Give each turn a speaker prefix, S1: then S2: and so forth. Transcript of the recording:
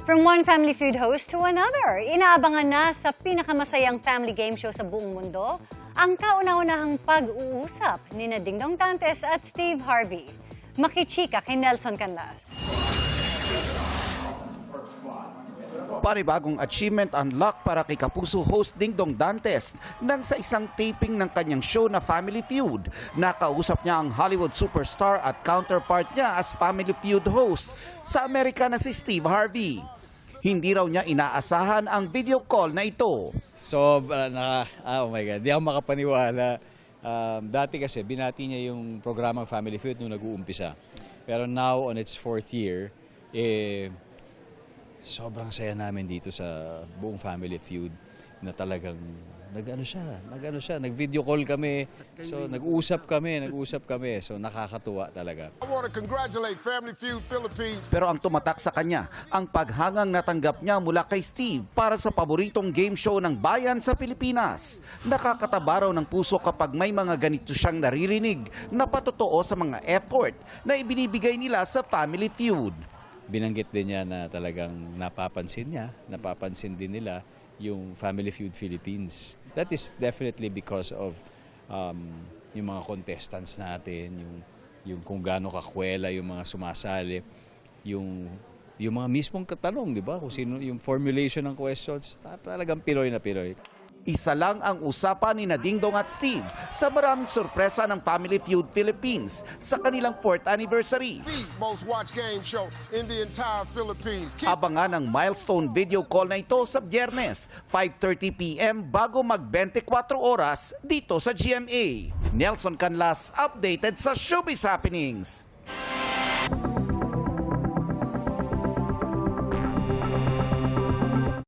S1: From one Family Feud host to another, inaabangan na sa pinakamasayang family game show sa buong mundo ang kauna-unahang pag-uusap ni Dingdong Dantes at Steve Harvey. Makichika kay Nelson Canlas.
S2: Panibagong achievement unlock para kay Kapuso host Dingdong Dantes nang sa isang taping ng kanyang show na Family Feud. Nakausap niya ang Hollywood superstar at counterpart niya as Family Feud host sa Amerika na si Steve Harvey. Hindi raw niya inaasahan ang video call na ito.
S3: Oh my God, di ako makapaniwala. Dati kasi binati niya yung programang Family Feud nung nag-uumpisa. Pero now on its 4th year, sobrang saya namin dito sa buong Family Feud na talagang nag-video call kami. So nag-usap kami. So nakakatuwa talaga.
S4: I want to congratulate Family Feud Philippines.
S2: Pero ang tumatak sa kanya, ang paghangang natanggap niya mula kay Steve para sa paboritong game show ng bayan sa Pilipinas. Nakakataba raw ng puso kapag may mga ganito siyang naririnig na patotoo sa mga effort na ibinibigay nila sa Family Feud.
S3: Binanggit din niya na talagang napapansin din nila yung Family Feud Philippines. That is definitely because of yung mga contestants natin, yung kung gaano kakwela yung mga sumasali, yung mga mismong katanong, di ba? Kung sino yung formulation ng questions, talagang Pinoy na Pinoy.
S2: Isa lang ang usapan ni Dingdong at Steve sa maraming sorpresa ng Family Feud Philippines sa kanilang 4th anniversary.
S4: The most watched game show in the entire Philippines.
S2: Abangan ang milestone video call na ito sa Biyernes, 5:30 p.m. bago mag-24 oras dito sa GMA. Nelson Canlas, updated sa Showbiz Happenings.